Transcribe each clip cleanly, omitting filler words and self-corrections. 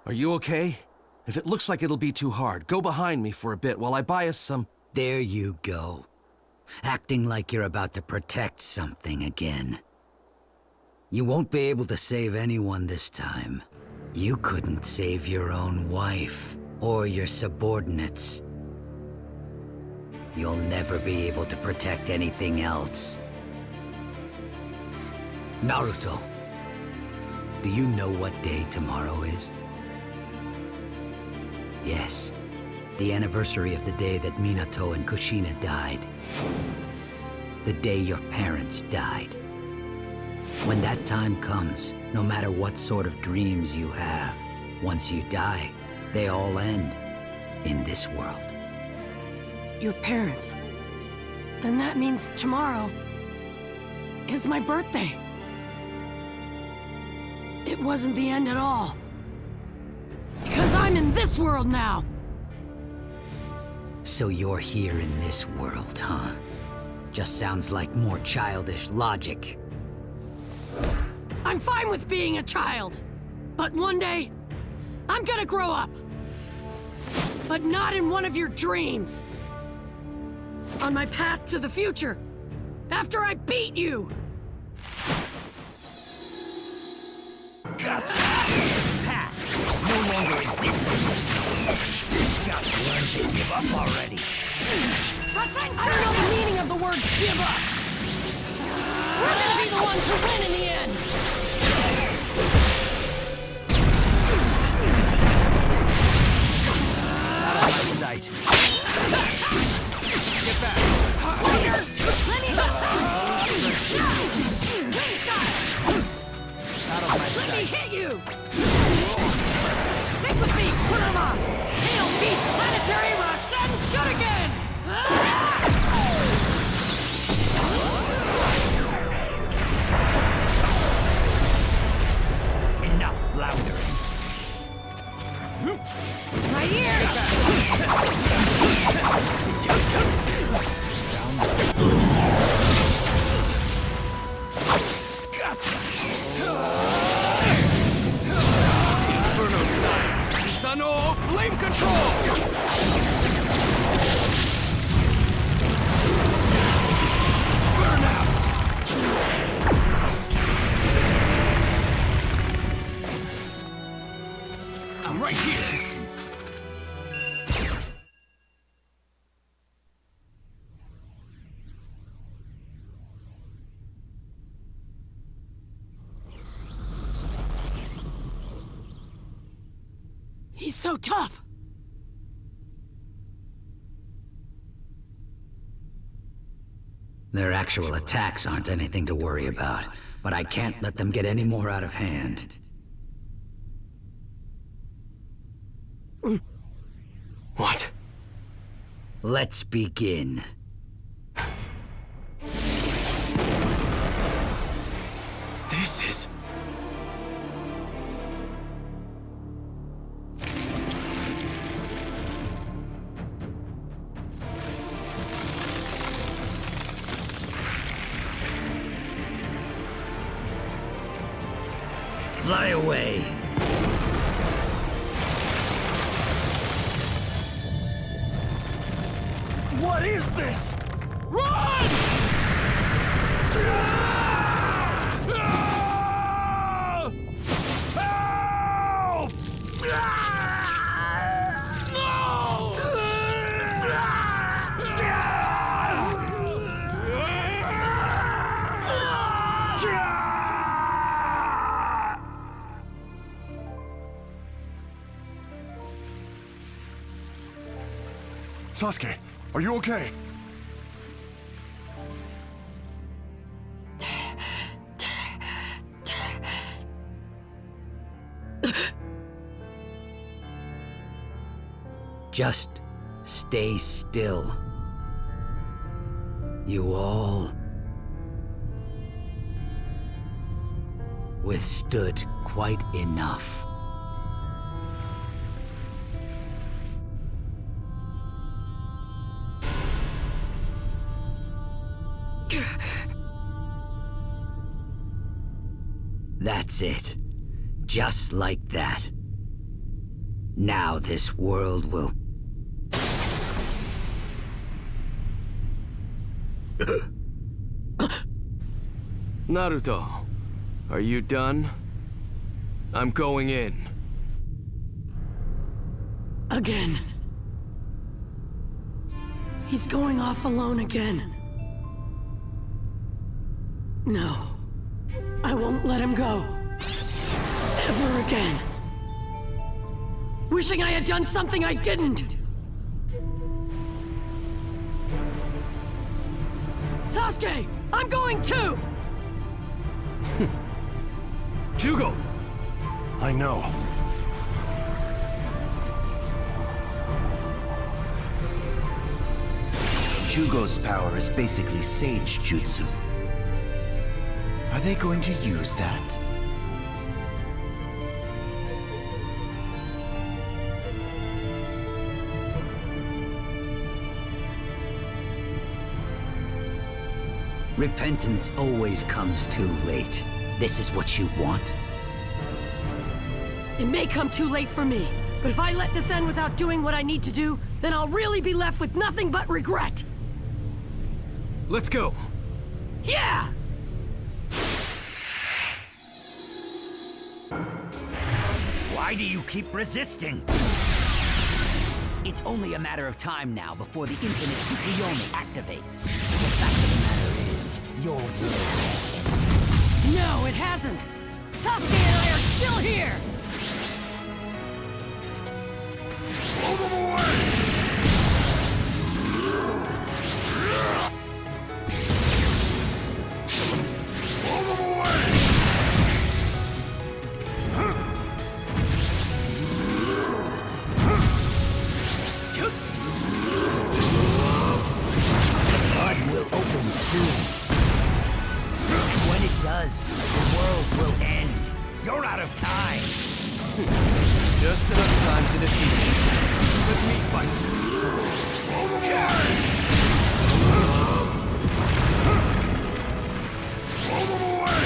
Are you okay? If it looks like it'll be too hard, go behind me for a bit while I buy us some... There you go. Acting like you're about to protect something again. You won't be able to save anyone this time. You couldn't save your own wife, or your subordinates. You'll never be able to protect anything else. Naruto, do you know what day tomorrow is? Yes, the anniversary of the day that Minato and Kushina died. The day your parents died. When that time comes, no matter what sort of dreams you have, once you die, they all end in this world. Your parents. Then that means tomorrow is my birthday. It wasn't the end at all. Because I'm in this world now! So you're here in this world, huh? Just sounds like more childish logic. I'm fine with being a child. But one day, I'm gonna grow up. But not in one of your dreams. On my path to the future, after I beat you! Gotcha! Path no longer exists. Just learn to give up already. I don't know the meaning of the word give up. We're gonna be the ones who win in the end. Out of my sight. Get back. Order! Let me go! Out of my Let me sight. hit you! Stick with me, Kurama! Tail Beast Planetary RYZEN Shoot again! Enough floundering. My ear! Gotcha! Inferno style! Susanoo flame control! Burn out! I'm right here! Distance. He's so tough! Their actual attacks aren't anything to worry about, but I can't let them get any more out of hand. What? Let's begin. This is... Fly away. What is this? Run! Help! Sasuke, are you okay? Just stay still. You all withstood quite enough. That's it. Just like that. Now this world will... Naruto, are you done? I'm going in. Again. He's going off alone again. No. I won't let him go. Ever again. Wishing I had done something I didn't. Sasuke! I'm going too! Jugo! I know. Jugo's power is basically Sage Jutsu. Are they going to use that? Repentance always comes too late. This is what you want? It may come too late for me, but if I let this end without doing what I need to do, then I'll really be left with nothing but regret. Let's go! Yeah! Why do you keep resisting? It's only a matter of time now before the infinite Tsukuyomi activates. The fact of the matter is, your will has ended. No, it hasn't! Sasuke and I are still here! Hold them away! Hold them away! Blood will open soon. When it does, the world will end. You're out of time. Just enough time to defeat you. Let me fight. Hold them away! Hold them away!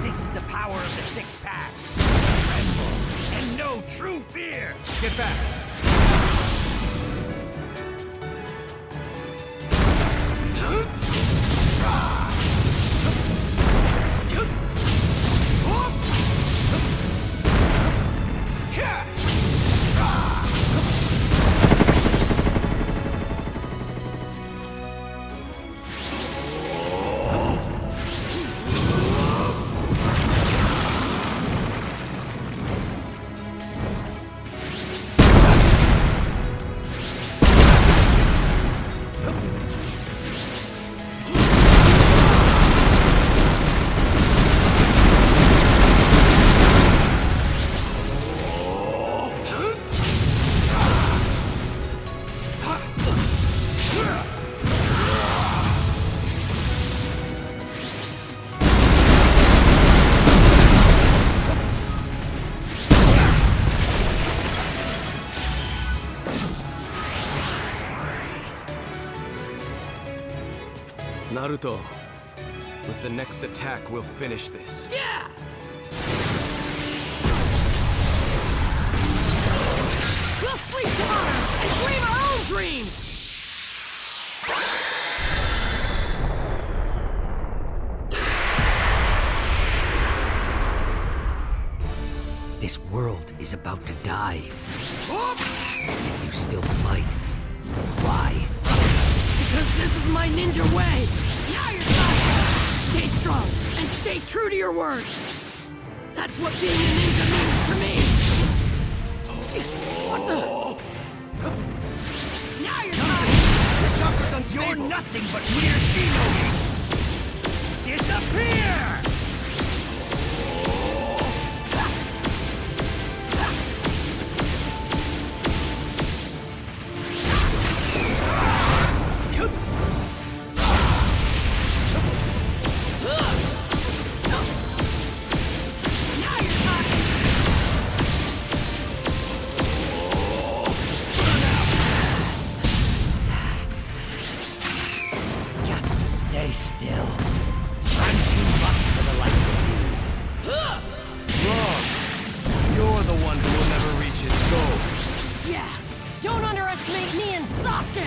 This is the power of the six pack. Tremble and know true fear. Get back! Naruto, with the next attack, we'll finish this. Yeah! We'll sleep tomorrow and dream our own dreams! This world is about to die. Yet you still fight. Why? Because this is my ninja way! Now you're done! Stay strong and stay Stay true to your words. That's what being a ninja means to me. What the? Now you're talking. Your chakra's unstable. You're nothing but mere shinobi! Disappear! Now you're talking. Just stay still. I'm too much for the likes of you. Wrong. You're the one who will never reach its goal. Yeah. Don't underestimate me and Sasuke.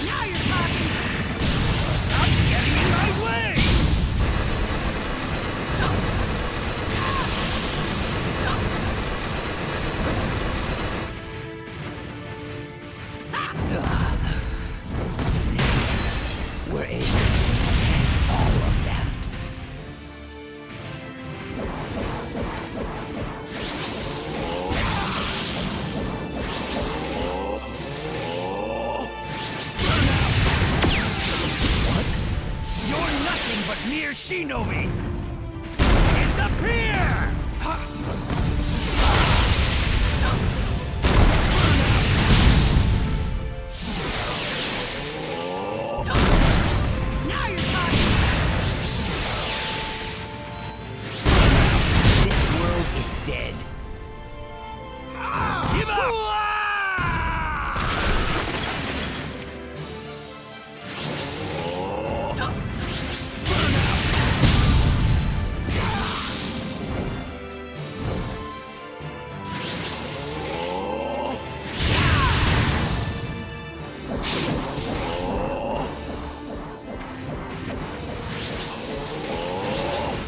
Now you're talking. Stop getting in my way! We're able to withstand all of that. You're nothing but mere shinobi! Disappear! Now you're talking. This world is dead. Give up!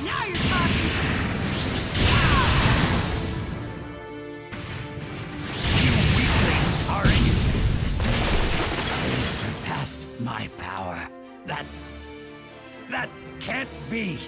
Now you're talking. You weaklings are in Use this to say they surpassed my power. That can't be.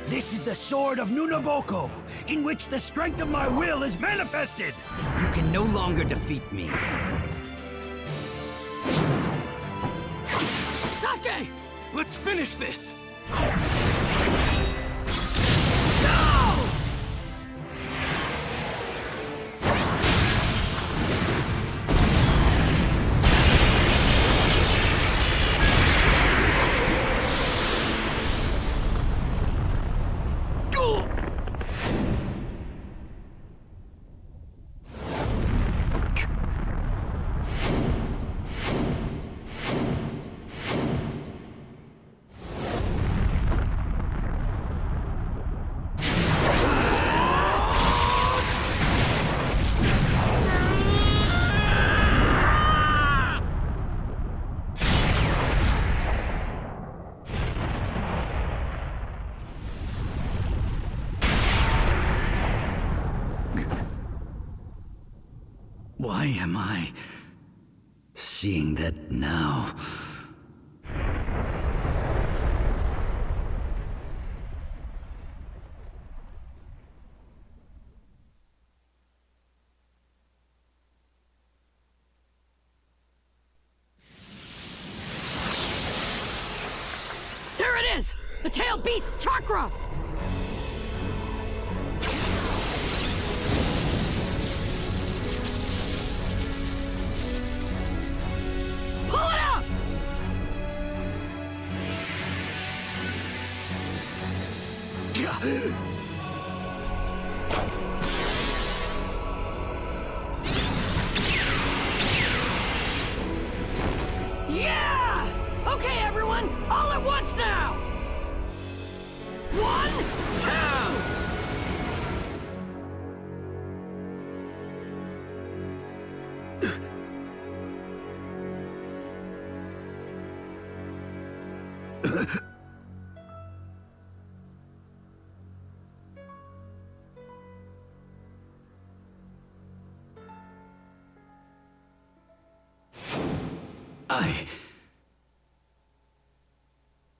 This is the sword of Nunaboko, in which the strength of my will is manifested! You can no longer defeat me. Sasuke! Let's finish this. Go! Why am I seeing that now? There it is! The tail beast's chakra! Pull it out!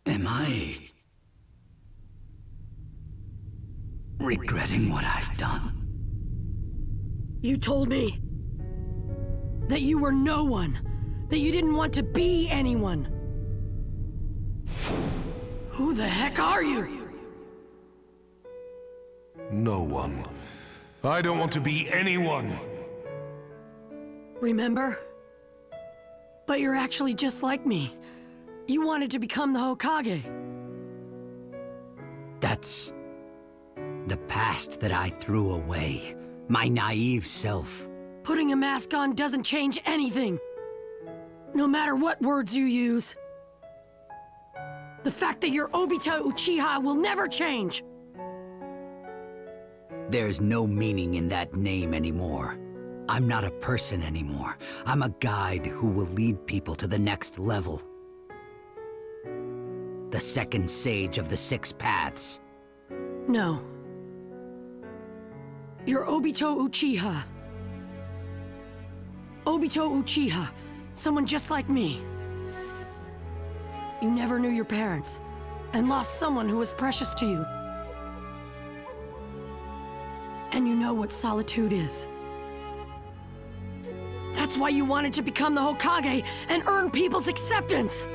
Am I regretting what I've done? You told me that you were no one, that you didn't want to be anyone. Who the heck are you? No one. I don't want to be anyone. Remember? But you're actually just like me. You wanted to become the Hokage. That's the past that I threw away. My naive self. Putting a mask on doesn't change anything. No matter what words you use. The fact that you're Obito Uchiha will never change. There's no meaning in that name anymore. I'm not a person anymore. I'm a guide who will lead people to the next level. The second sage of the 6 paths. No. You're Obito Uchiha. Obito Uchiha. Someone just like me. You never knew your parents, and lost someone who was precious to you. And you know what solitude is. That's why you wanted to become the Hokage and earn people's acceptance.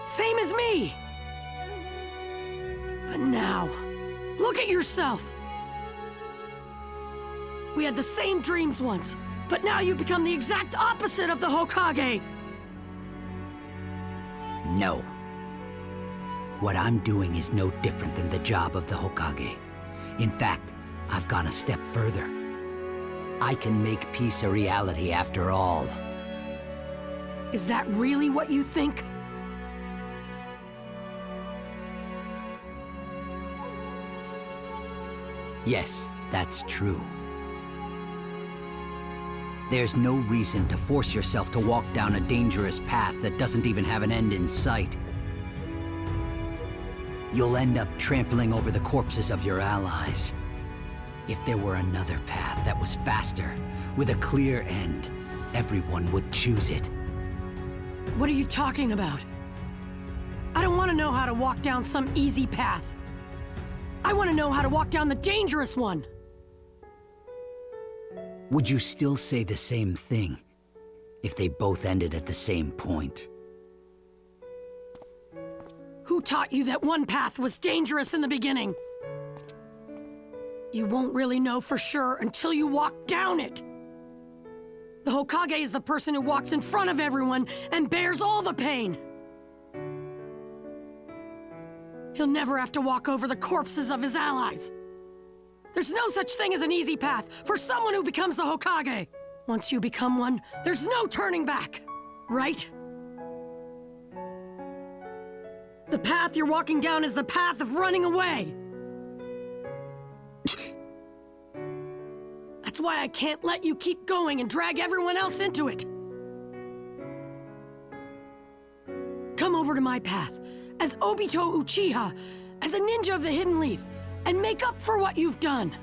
Same as me. But now, look at yourself. We had the same dreams once, but now you become the exact opposite of the Hokage. No. What I'm doing is no different than the job of the Hokage. In fact, I've gone a step further. I can make peace a reality after all. Is that really what you think? Yes, that's true. There's no reason to force yourself to walk down a dangerous path that doesn't even have an end in sight. You'll end up trampling over the corpses of your allies. If there were another path that was faster, with a clear end, everyone would choose it. What are you talking about? I don't want to know how to walk down some easy path. I want to know how to walk down the dangerous one. Would you still say the same thing if they both ended at the same point? Who taught you that one path was dangerous in the beginning? You won't really know for sure until you walk down it. The Hokage is the person who walks in front of everyone and bears all the pain. He'll never have to walk over the corpses of his allies. There's no such thing as an easy path for someone who becomes the Hokage. Once you become one, there's no turning back, right? The path you're walking down is the path of running away. That's why I can't let you keep going and drag everyone else into it. Come over to my path, as Obito Uchiha, as a ninja of the Hidden Leaf, and make up for what you've done.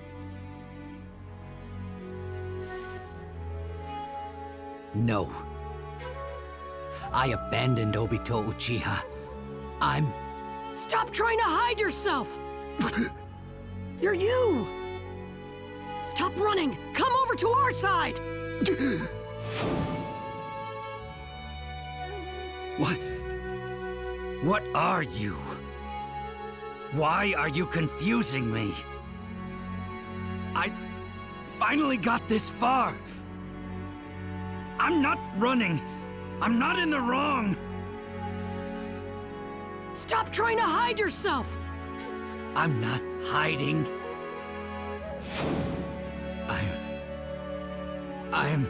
No. I abandoned Obito Uchiha. Stop trying to hide yourself! You're you! Stop running! Come over to our side! What are you? Why are you confusing me? I finally got this far. I'm not running. I'm not in the wrong. Stop trying to hide yourself! I'm not hiding. I'm...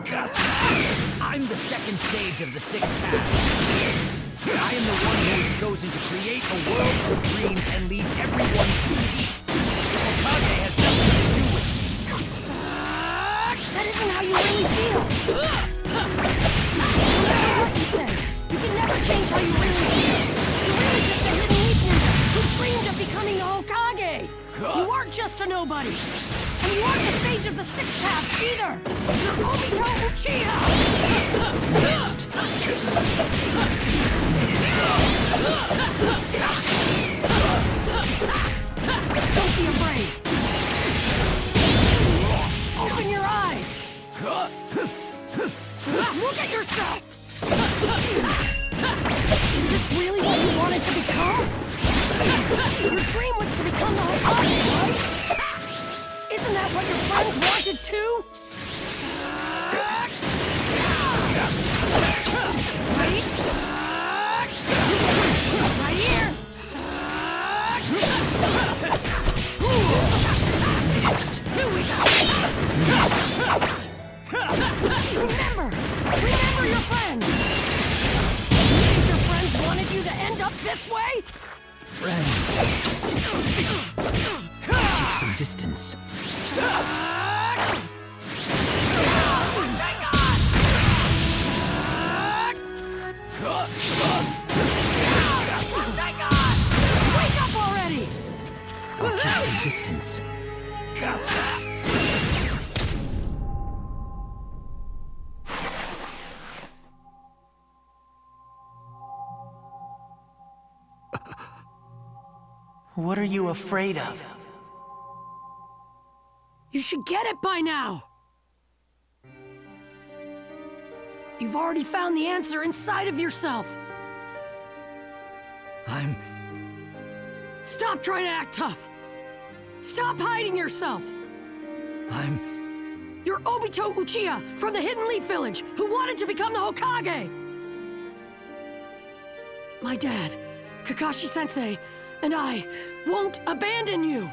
I'm the second sage of the sixth path. I am the one who has chosen to create a world of dreams and lead everyone to peace. The Hokage has nothing to do with me. That isn't how you really feel. No matter what you say, you can never change how you really feel. You're really just a hidden leaf ninja who dreamed of becoming a Hokage. You aren't just a nobody. And you aren't the sage of the sixth paths either. You're Obito Uchiha. Missed. Don't be afraid. Open your eyes. Look at yourself. Is this really what you wanted to become? Your dream was to become the Hokage, right? Isn't that what your friends wanted too? Right? Right here! Too weak! Remember your friends! You think your friends wanted you to end up this way? Friends. Keep some distance. Wake up already! I'll keep some distance. What are you afraid of? You should get it by now! You've already found the answer inside of yourself! Stop trying to act tough! Stop hiding yourself! You're Obito Uchiha from the Hidden Leaf Village, who wanted to become the Hokage! My dad, Kakashi-sensei, and I won't abandon you!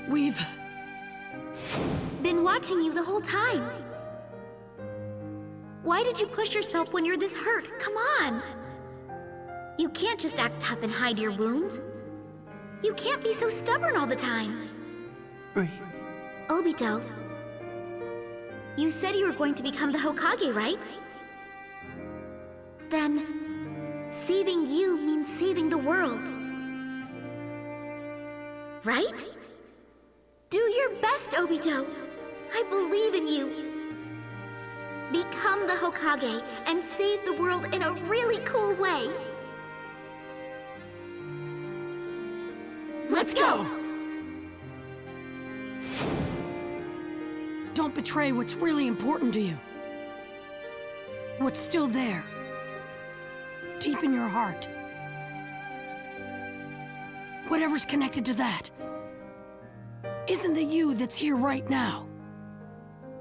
We've been watching you the whole time. Why did you push yourself when you're this hurt? Come on! You can't just act tough and hide your wounds. You can't be so stubborn all the time. Obito, you said you were going to become the Hokage, right? Then, saving you means saving the world. Right? Do your best, Obito. I believe in you. Become the Hokage and save the world in a really cool way. Let's go! Don't betray what's really important to you. What's still there. Deep in your heart. Whatever's connected to that isn't the you that's here right now.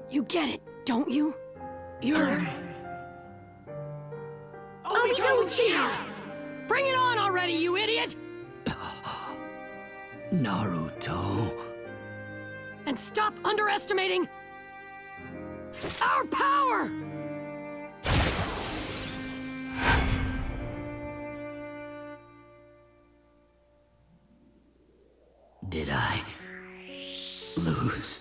You get it, don't you? You're Obito Uchiha! Bring it on already, you idiot! Naruto. And stop underestimating our power! Did I lose?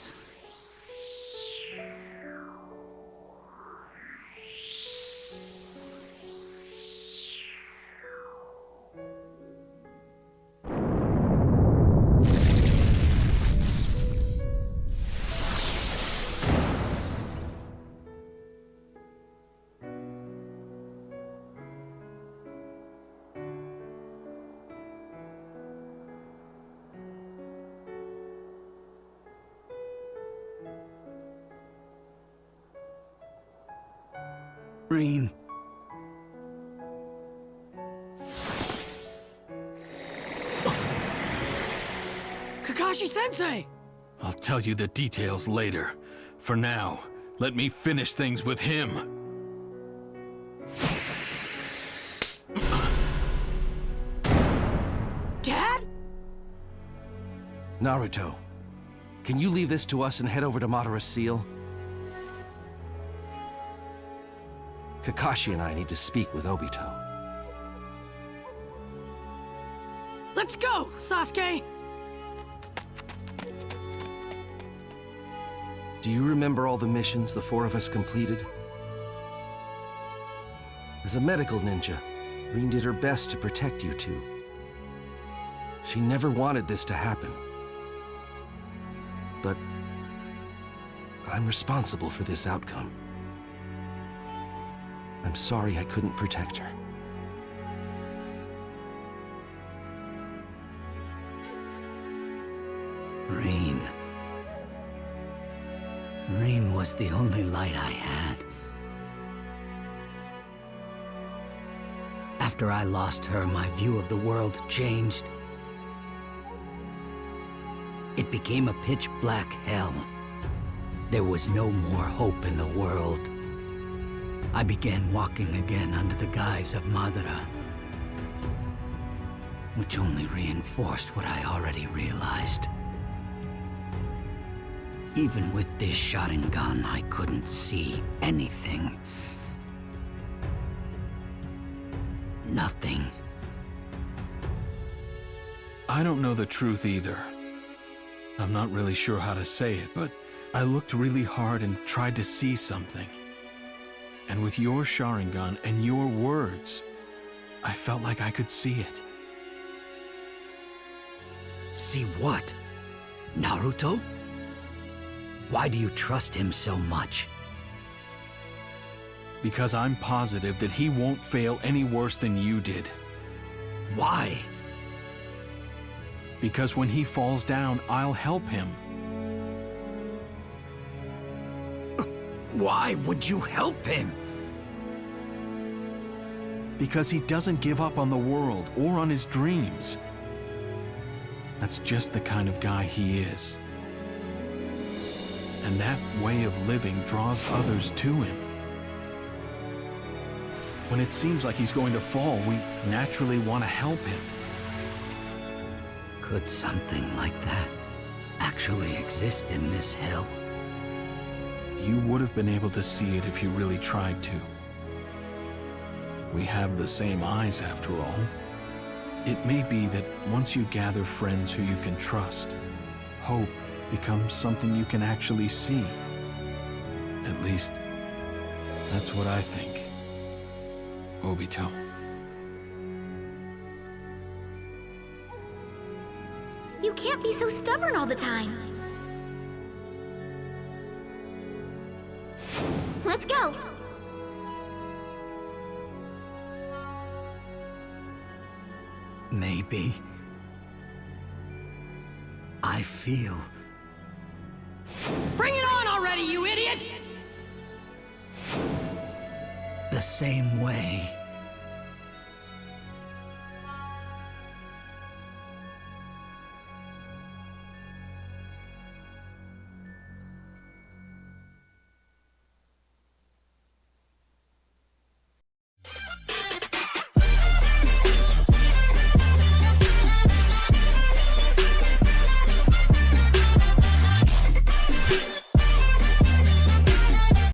Green. Kakashi-sensei! I'll tell you the details later. For now, let me finish things with him. Dad? Naruto, can you leave this to us and head over to Madara's seal? Kakashi and I need to speak with Obito. Let's go, Sasuke! Do you remember all the missions the four of us completed? As a medical ninja, Rin did her best to protect you two. She never wanted this to happen. But I'm responsible for this outcome. I'm sorry I couldn't protect her. Rin. Rin was the only light I had. After I lost her, my view of the world changed. It became a pitch-black hell. There was no more hope in the world. I began walking again under the guise of Madara, which only reinforced what I already realized. Even with this Sharingan, I couldn't see anything. Nothing. I don't know the truth either. I'm not really sure how to say it, but I looked really hard and tried to see something. And with your Sharingan and your words, I felt like I could see it. See what? Naruto? Why do you trust him so much? Because I'm positive that he won't fail any worse than you did. Why? Because when he falls down, I'll help him. Why would you help him? Because he doesn't give up on the world or on his dreams. That's just the kind of guy he is. And that way of living draws others to him. When it seems like he's going to fall, we naturally want to help him. Could something like that actually exist in this hell? You would have been able to see it if you really tried to. We have the same eyes, after all. It may be that once you gather friends who you can trust, hope becomes something you can actually see. At least, that's what I think. Obito. You can't be so stubborn all the time. Let's go. Maybe. I feel Bring it on already, you idiot! the same way.